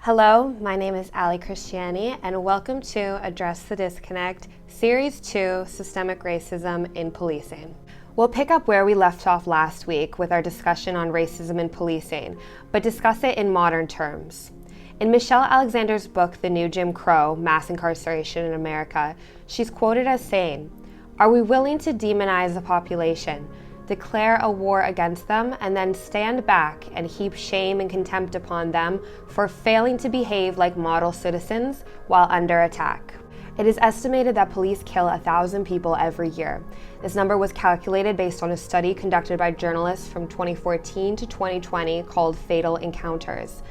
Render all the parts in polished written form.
Hello, my name is Ally Christiani, and welcome to Address the Disconnect, Series 2, Systemic Racism in Policing. We'll pick up where we left off last week with our discussion on racism in policing, but discuss it in modern terms. In Michelle Alexander's book, The New Jim Crow, Mass Incarceration in America, she's quoted as saying, "Are we willing to demonize the population, declare a war against them, and then stand back and heap shame and contempt upon them for failing to behave like model citizens while under attack?" It is estimated that police kill 1,000 people every year. This number was calculated based on a study conducted by journalists from 2014 to 2020 called Fatal Encounters.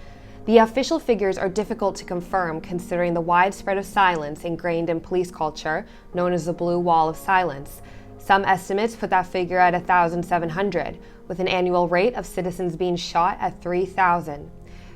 The official figures are difficult to confirm considering the widespread of silence ingrained in police culture, known as the blue wall of silence. Some estimates put that figure at 1,700, with an annual rate of citizens being shot at 3,000.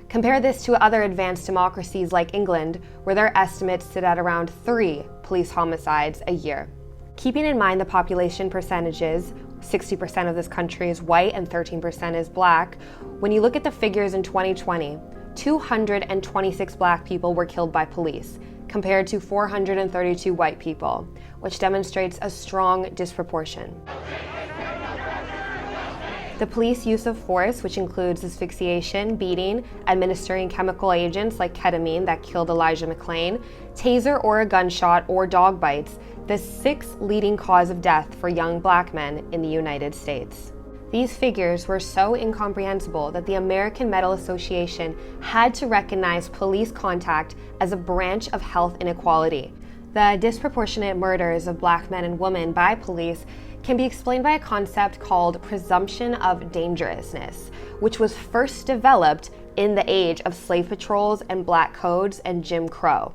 Compare this to other advanced democracies like England, where their estimates sit at around 3 police homicides a year. Keeping in mind the population percentages, 60% of this country is white and 13% is black, when you look at the figures in 2020, 226 black people were killed by police, compared to 432 white people, which demonstrates a strong disproportion. The police use of force, which includes asphyxiation, beating, administering chemical agents like ketamine that killed Elijah McClain, taser or a gunshot, or dog bites, the 6th leading cause of death for young black men in the United States. These figures were so incomprehensible that the American Medical Association had to recognize police contact as a branch of health inequality. The disproportionate murders of black men and women by police can be explained by a concept called presumption of dangerousness, which was first developed in the age of slave patrols and black codes and Jim Crow.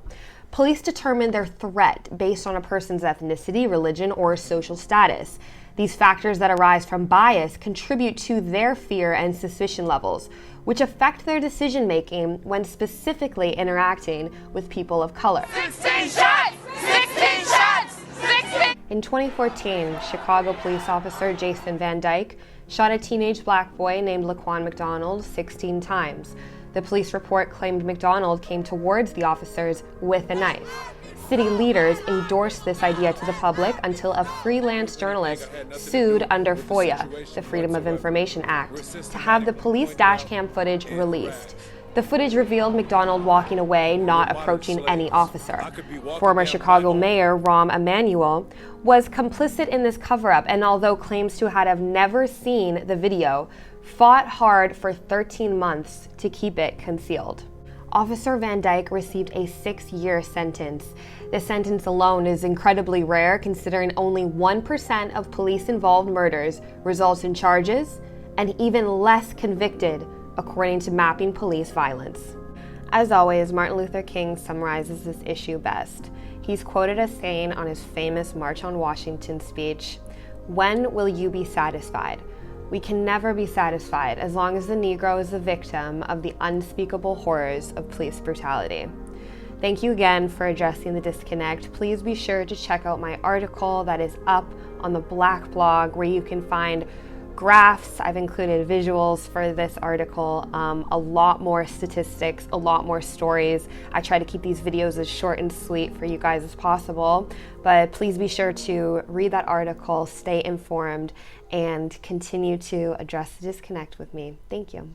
Police determine their threat based on a person's ethnicity, religion, or social status. These factors that arise from bias contribute to their fear and suspicion levels, which affect their decision-making when specifically interacting with people of color. 16 shots! 16 shots! 16! In 2014, Chicago police officer Jason Van Dyke shot a teenage black boy named Laquan McDonald 16 times. The police report claimed McDonald came towards the officers with a knife. City leaders endorsed this idea to the public until a freelance journalist sued under FOIA, the Freedom of Information Act, to have the police dashcam footage released. The footage revealed McDonald walking away, not approaching any officer. Former Chicago Mayor Rahm Emanuel was complicit in this cover-up, and although claims to have never seen the video, fought hard for 13 months to keep it concealed. Officer Van Dyke received a 6-year sentence. This sentence alone is incredibly rare, considering only 1% of police-involved murders result in charges, and even less convicted, according to Mapping Police Violence. As always, Martin Luther King summarizes this issue best. He's quoted as saying on his famous March on Washington speech, "When will you be satisfied? We can never be satisfied as long as the Negro is the victim of the unspeakable horrors of police brutality." Thank you again for addressing the disconnect. Please be sure to check out my article that is up on the Black blog, where you can find graphs. I've included visuals for this article, a lot more statistics, a lot more stories. I try to keep these videos as short and sweet for you guys as possible, but please be sure to read that article, stay informed, and continue to address the disconnect with me. Thank you.